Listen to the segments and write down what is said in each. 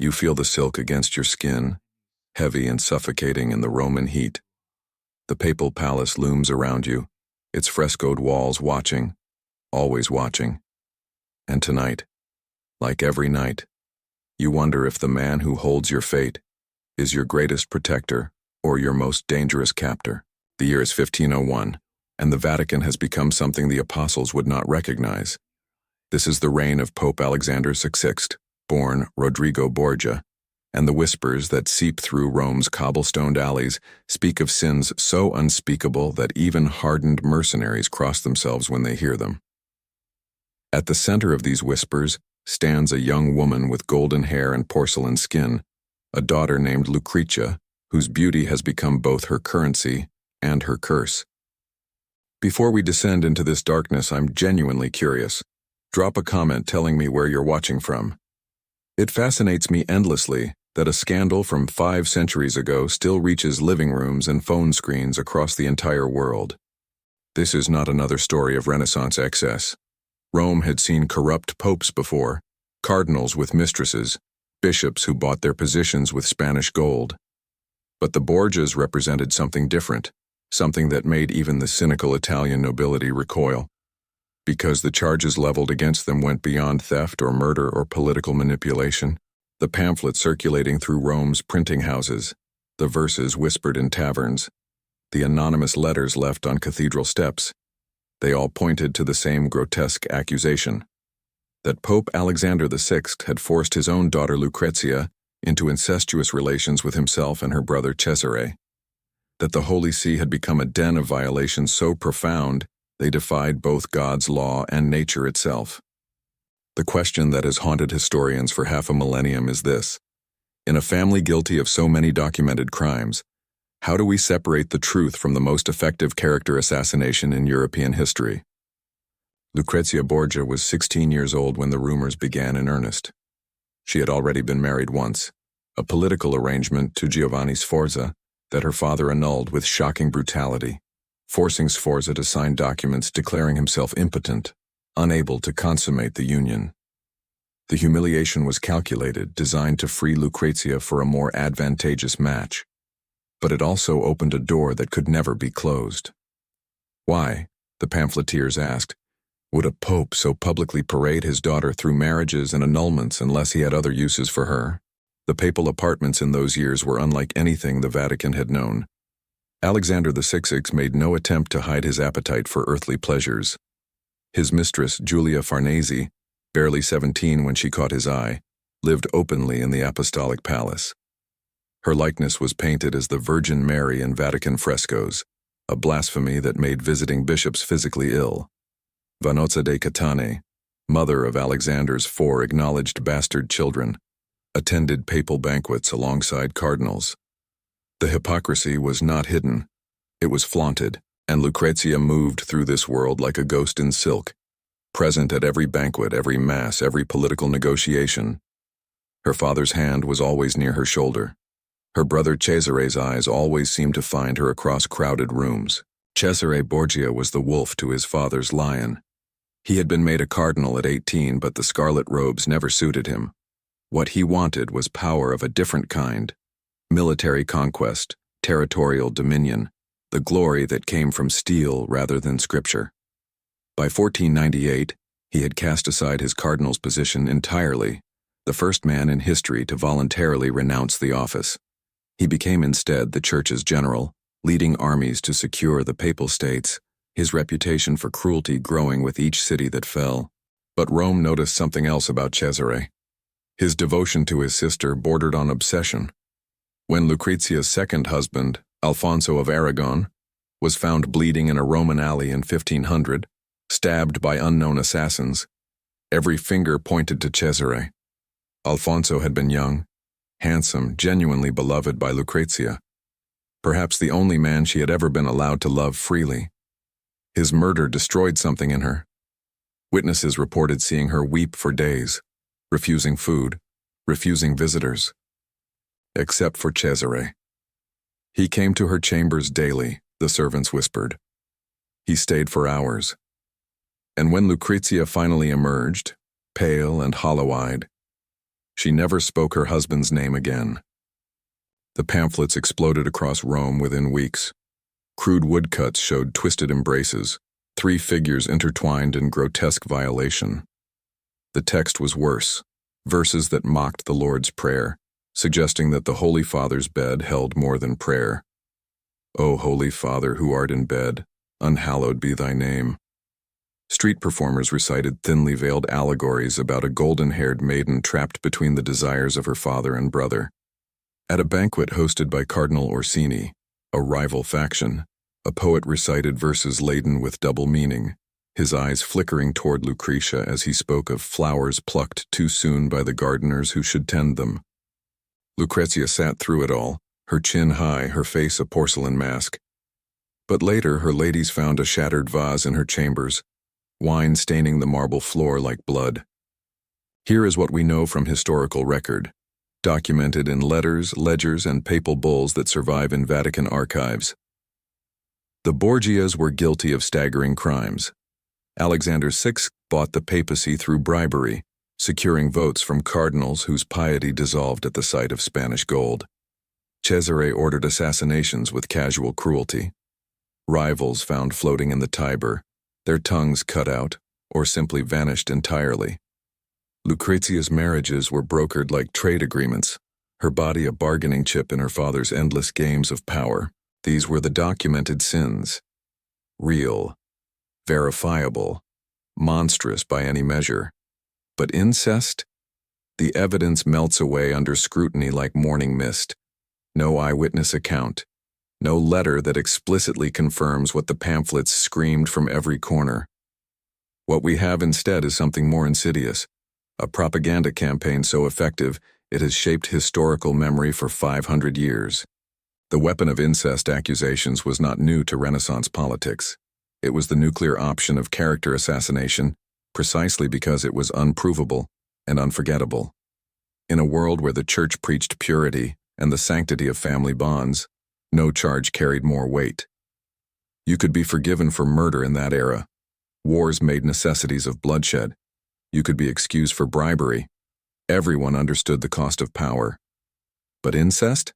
You feel the silk against your skin, heavy and suffocating in the Roman heat. The papal palace looms around you, its frescoed walls watching, always watching. And tonight, like every night, you wonder if the man who holds your fate is your greatest protector or your most dangerous captor. The year is 1501, and the Vatican has become something the apostles would not recognize. This is the reign of Pope Alexander VI, born Rodrigo Borgia, and the whispers that seep through Rome's cobblestoned alleys speak of sins so unspeakable that even hardened mercenaries cross themselves when they hear them. At the center of these whispers stands a young woman with golden hair and porcelain skin, a daughter named Lucrezia, whose beauty has become both her currency and her curse. Before we descend into this darkness, I'm genuinely curious. Drop a comment telling me where you're watching from. It fascinates me endlessly that a scandal from 5 centuries ago still reaches living rooms and phone screens across the entire world. This is not another story of Renaissance excess. Rome had seen corrupt popes before, cardinals with mistresses, bishops who bought their positions with Spanish gold. But the Borgias represented something different, something that made even the cynical Italian nobility recoil. Because the charges leveled against them went beyond theft or murder or political manipulation, the pamphlets circulating through Rome's printing houses, the verses whispered in taverns, the anonymous letters left on cathedral steps, they all pointed to the same grotesque accusation, that Pope Alexander VI had forced his own daughter Lucrezia into incestuous relations with himself and her brother Cesare, that the Holy See had become a den of violations so profound they defied both God's law and nature itself. The question that has haunted historians for half a millennium is this: in a family guilty of so many documented crimes, how do we separate the truth from the most effective character assassination in European history? Lucrezia Borgia was 16 years old when the rumors began in earnest. She had already been married once, a political arrangement to Giovanni Sforza that her father annulled with shocking brutality, forcing Sforza to sign documents declaring himself impotent, unable to consummate the union. The humiliation was calculated, designed to free Lucrezia for a more advantageous match. But it also opened a door that could never be closed. Why, the pamphleteers asked, would a pope so publicly parade his daughter through marriages and annulments unless he had other uses for her? The papal apartments in those years were unlike anything the Vatican had known. Alexander VI made no attempt to hide his appetite for earthly pleasures. His mistress, Julia Farnese, barely 17 when she caught his eye, lived openly in the apostolic palace. Her likeness was painted as the Virgin Mary in Vatican frescoes, a blasphemy that made visiting bishops physically ill. Vanozza de Catane, mother of Alexander's 4 acknowledged bastard children, attended papal banquets alongside cardinals. The hypocrisy was not hidden, it was flaunted, and Lucrezia moved through this world like a ghost in silk, present at every banquet, every mass, every political negotiation. Her father's hand was always near her shoulder. Her brother Cesare's eyes always seemed to find her across crowded rooms. Cesare Borgia was the wolf to his father's lion. He had been made a cardinal at 18, but the scarlet robes never suited him. What he wanted was power of a different kind: military conquest, territorial dominion, the glory that came from steel rather than scripture. By 1498, he had cast aside his cardinal's position entirely, the first man in history to voluntarily renounce the office. He became instead the Church's general, leading armies to secure the Papal States, his reputation for cruelty growing with each city that fell. But Rome noticed something else about Cesare. His devotion to his sister bordered on obsession. When Lucrezia's second husband, Alfonso of Aragon, was found bleeding in a Roman alley in 1500, stabbed by unknown assassins, every finger pointed to Cesare. Alfonso had been young, handsome, genuinely beloved by Lucrezia, perhaps the only man she had ever been allowed to love freely. His murder destroyed something in her. Witnesses reported seeing her weep for days, refusing food, refusing visitors. Except for Cesare. He came to her chambers daily, the servants whispered. He stayed for hours. And when Lucrezia finally emerged, pale and hollow-eyed, She never spoke her husband's name again. The pamphlets exploded across Rome within weeks. Crude woodcuts showed twisted embraces, 3 figures intertwined in grotesque violation. The text was worse, verses that mocked the Lord's Prayer, suggesting that the Holy Father's bed held more than prayer. O Holy Father, who art in bed, unhallowed be thy name. Street performers recited thinly veiled allegories about a golden-haired maiden trapped between the desires of her father and brother. At a banquet hosted by Cardinal Orsini, a rival faction, a poet recited verses laden with double meaning, his eyes flickering toward Lucrezia as he spoke of flowers plucked too soon by the gardeners who should tend them. Lucrezia sat through it all, her chin high, her face a porcelain mask. But later her ladies found a shattered vase in her chambers, wine staining the marble floor like blood. Here is what we know from historical record, documented in letters, ledgers, and papal bulls that survive in Vatican archives. The Borgias were guilty of staggering crimes. Alexander VI bought the papacy through bribery, securing votes from cardinals whose piety dissolved at the sight of Spanish gold. Cesare ordered assassinations with casual cruelty. Rivals found floating in the Tiber, their tongues cut out, or simply vanished entirely. Lucrezia's marriages were brokered like trade agreements, her body a bargaining chip in her father's endless games of power. These were the documented sins. Real, verifiable, monstrous by any measure. But incest? The evidence melts away under scrutiny like morning mist. No eyewitness account. No letter that explicitly confirms what the pamphlets screamed from every corner. What we have instead is something more insidious, a propaganda campaign so effective it has shaped historical memory for 500 years. The weapon of incest accusations was not new to Renaissance politics. It was the nuclear option of character assassination, precisely because it was unprovable and unforgettable. In a world where the Church preached purity and the sanctity of family bonds, no charge carried more weight. You could be forgiven for murder in that era. Wars made necessities of bloodshed. You could be excused for bribery. Everyone understood the cost of power. But incest?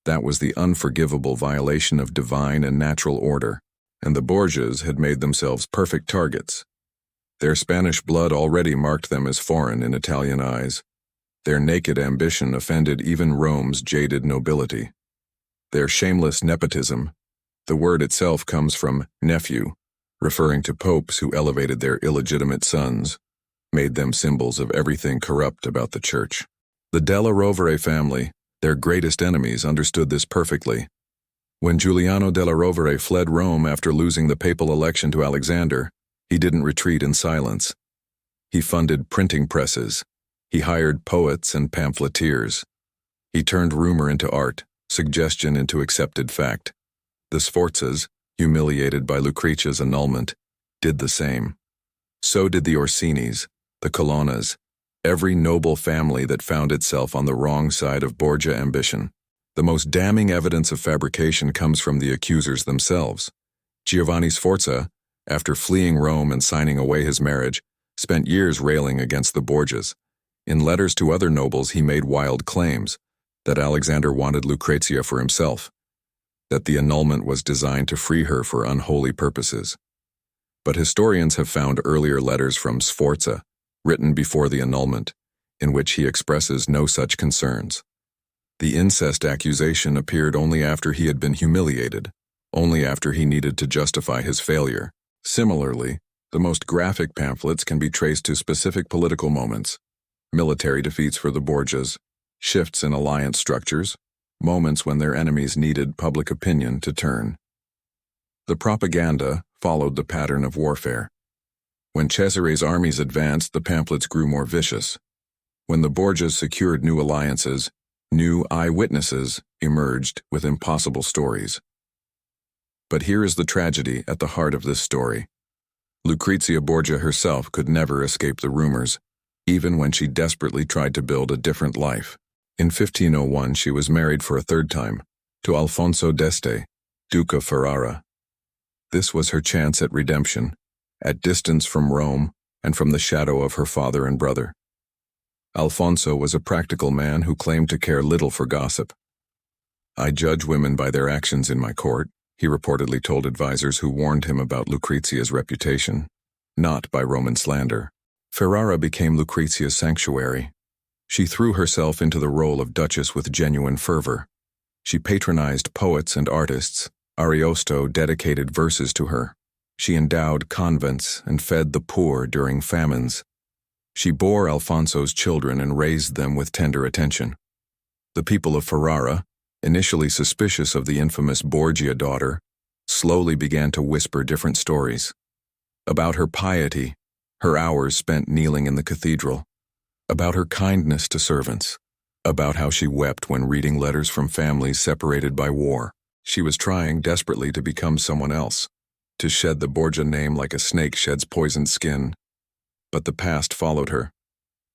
That was the unforgivable violation of divine and natural order, and the Borgias had made themselves perfect targets. Their Spanish blood already marked them as foreign in Italian eyes. Their naked ambition offended even Rome's jaded nobility. Their shameless nepotism, the word itself comes from nephew, referring to popes who elevated their illegitimate sons, made them symbols of everything corrupt about the Church. The Della Rovere family, their greatest enemies, understood this perfectly. When Giuliano della Rovere fled Rome after losing the papal election to Alexander, he didn't retreat in silence. He funded printing presses. He hired poets and pamphleteers. He turned rumor into art, suggestion into accepted fact. The Sforzas, humiliated by Lucrezia's annulment, did the same. So did the Orsinis, the Colonnas, every noble family that found itself on the wrong side of Borgia ambition. The most damning evidence of fabrication comes from the accusers themselves. Giovanni Sforza, after fleeing Rome and signing away his marriage, spent years railing against the Borgias. In letters to other nobles he made wild claims that Alexander wanted Lucrezia for himself, that the annulment was designed to free her for unholy purposes. But historians have found earlier letters from Sforza, written before the annulment, in which he expresses no such concerns. The incest accusation appeared only after he had been humiliated, only after he needed to justify his failure. Similarly, the most graphic pamphlets can be traced to specific political moments: military defeats for the Borgias, shifts in alliance structures, moments when their enemies needed public opinion to turn. The propaganda followed the pattern of warfare. When Cesare's armies advanced, the pamphlets grew more vicious. When the Borgias secured new alliances, new eyewitnesses emerged with impossible stories. But here is the tragedy at the heart of this story. Lucrezia Borgia herself could never escape the rumors, even when she desperately tried to build a different life. In 1501, she was married for a third time, to Alfonso d'Este, Duke of Ferrara. This was her chance at redemption, at distance from Rome and from the shadow of her father and brother. Alfonso was a practical man who claimed to care little for gossip. "I judge women by their actions in my court," he reportedly told advisors who warned him about Lucrezia's reputation, "not by Roman slander." Ferrara became Lucrezia's sanctuary. She threw herself into the role of duchess with genuine fervor. She patronized poets and artists. Ariosto dedicated verses to her. She endowed convents and fed the poor during famines. She bore Alfonso's children and raised them with tender attention. The people of Ferrara, initially suspicious of the infamous Borgia daughter, slowly began to whisper different stories. About her piety, her hours spent kneeling in the cathedral. About her kindness to servants. About how she wept when reading letters from families separated by war. She was trying desperately to become someone else, to shed the Borgia name like a snake sheds poisoned skin. But the past followed her.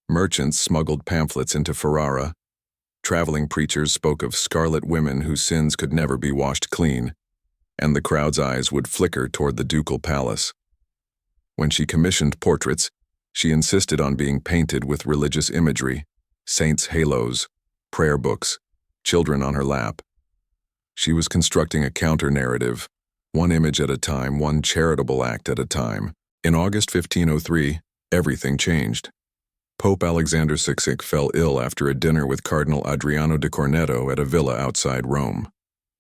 Merchants smuggled pamphlets into Ferrara. Traveling preachers spoke of scarlet women whose sins could never be washed clean, and the crowd's eyes would flicker toward the ducal palace. When she commissioned portraits, she insisted on being painted with religious imagery, saints' halos, prayer books, children on her lap. She was constructing a counter-narrative, one image at a time, one charitable act at a time. In August 1503, everything changed. Pope Alexander VI fell ill after a dinner with Cardinal Adriano de Corneto at a villa outside Rome.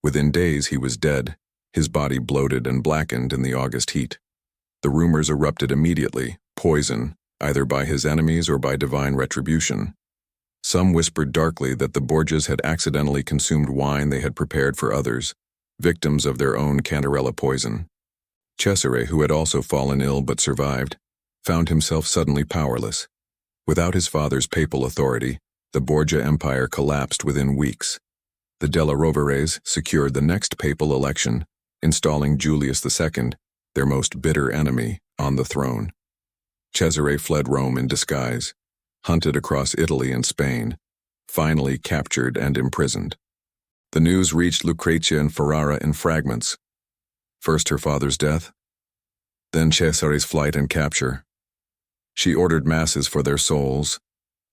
Within days, he was dead, his body bloated and blackened in the August heat. The rumors erupted immediately, poison, either by his enemies or by divine retribution. Some whispered darkly that the Borgias had accidentally consumed wine they had prepared for others, victims of their own cantarella poison. Cesare, who had also fallen ill but survived, found himself suddenly powerless. Without his father's papal authority, the Borgia Empire collapsed within weeks. The Della Roveres secured the next papal election, installing Julius II, their most bitter enemy, on the throne. Cesare fled Rome in disguise, hunted across Italy and Spain, finally captured and imprisoned. The news reached Lucrezia and Ferrara in fragments. First her father's death, then Cesare's flight and capture. She ordered masses for their souls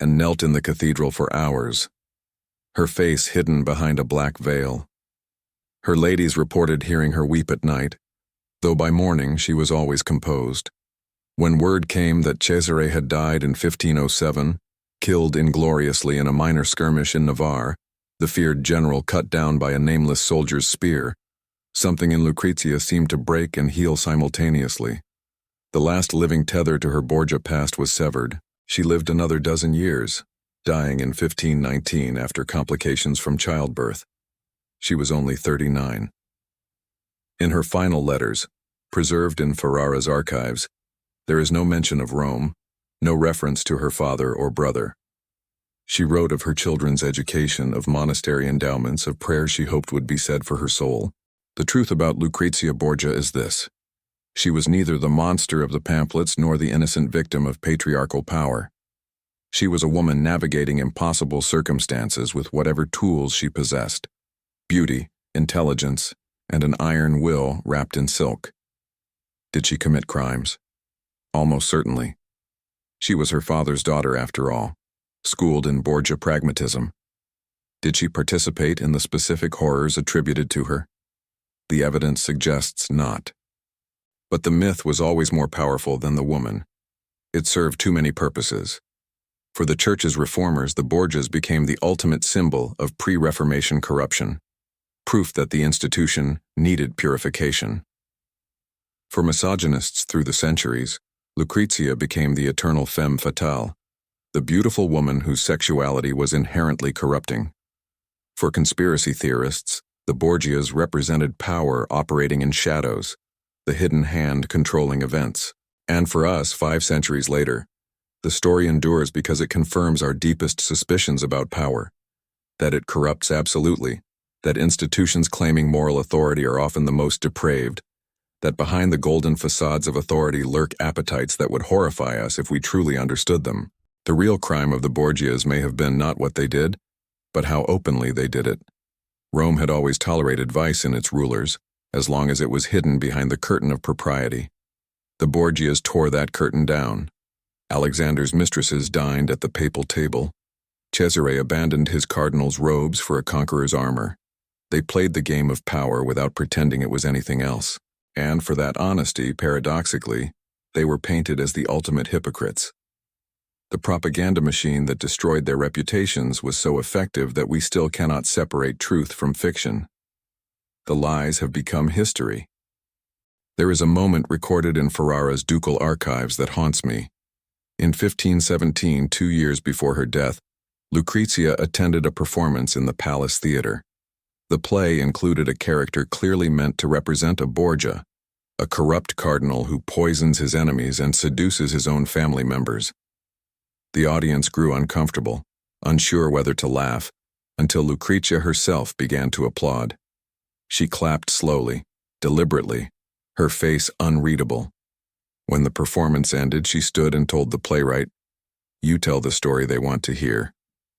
and knelt in the cathedral for hours, her face hidden behind a black veil. Her ladies reported hearing her weep at night, though by morning she was always composed. When word came that Cesare had died in 1507, killed ingloriously in a minor skirmish in Navarre, the feared general cut down by a nameless soldier's spear, something in Lucrezia seemed to break and heal simultaneously. The last living tether to her Borgia past was severed. She lived another dozen years, dying in 1519 after complications from childbirth. She was only 39. In her final letters, preserved in Ferrara's archives, there is no mention of Rome, no reference to her father or brother. She wrote of her children's education, of monastery endowments, of prayers she hoped would be said for her soul. The truth about Lucrezia Borgia is this: she was neither the monster of the pamphlets nor the innocent victim of patriarchal power. She was a woman navigating impossible circumstances with whatever tools she possessed: beauty, intelligence, and an iron will wrapped in silk. Did she commit crimes? Almost certainly. She was her father's daughter after all, schooled in Borgia pragmatism. Did she participate in the specific horrors attributed to her? The evidence suggests not. But the myth was always more powerful than the woman. It served too many purposes. For the Church's reformers, the Borgias became the ultimate symbol of pre-Reformation corruption, proof that the institution needed purification. For misogynists through the centuries, Lucrezia became the eternal femme fatale, the beautiful woman whose sexuality was inherently corrupting. For conspiracy theorists, the Borgias represented power operating in shadows, the hidden hand controlling events. And for us, 5 centuries later, the story endures because it confirms our deepest suspicions about power, that it corrupts absolutely, that institutions claiming moral authority are often the most depraved, that behind the golden facades of authority lurk appetites that would horrify us if we truly understood them. The real crime of the Borgias may have been not what they did, but how openly they did it. Rome had always tolerated vice in its rulers, as long as it was hidden behind the curtain of propriety. The Borgias tore that curtain down. Alexander's mistresses dined at the papal table. Cesare abandoned his cardinal's robes for a conqueror's armor. They played the game of power without pretending it was anything else. And for that honesty, paradoxically, they were painted as the ultimate hypocrites. The propaganda machine that destroyed their reputations was so effective that we still cannot separate truth from fiction. The lies have become history. There is a moment recorded in Ferrara's ducal archives that haunts me. In 1517, 2 years before her death, Lucrezia attended a performance in the Palace Theatre. The play included a character clearly meant to represent a Borgia, a corrupt cardinal who poisons his enemies and seduces his own family members. The audience grew uncomfortable, unsure whether to laugh, until Lucrezia herself began to applaud. She clapped slowly, deliberately, her face unreadable. When the performance ended, she stood and told the playwright, "You tell the story they want to hear,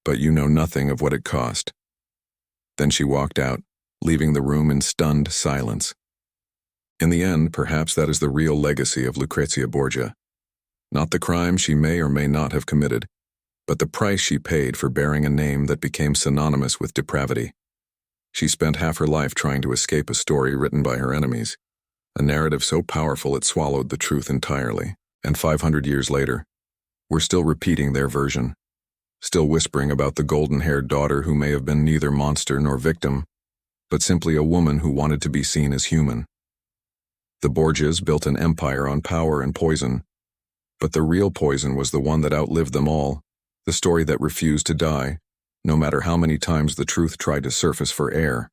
but you know nothing of what it cost." Then she walked out, leaving the room in stunned silence. In the end, perhaps that is the real legacy of Lucrezia Borgia. Not the crime she may or may not have committed, but the price she paid for bearing a name that became synonymous with depravity. She spent half her life trying to escape a story written by her enemies, a narrative so powerful it swallowed the truth entirely. And 500 years later, we're still repeating their version, still whispering about the golden-haired daughter who may have been neither monster nor victim, but simply a woman who wanted to be seen as human. The Borgias built an empire on power and poison, but the real poison was the one that outlived them all, the story that refused to die, no matter how many times the truth tried to surface for air.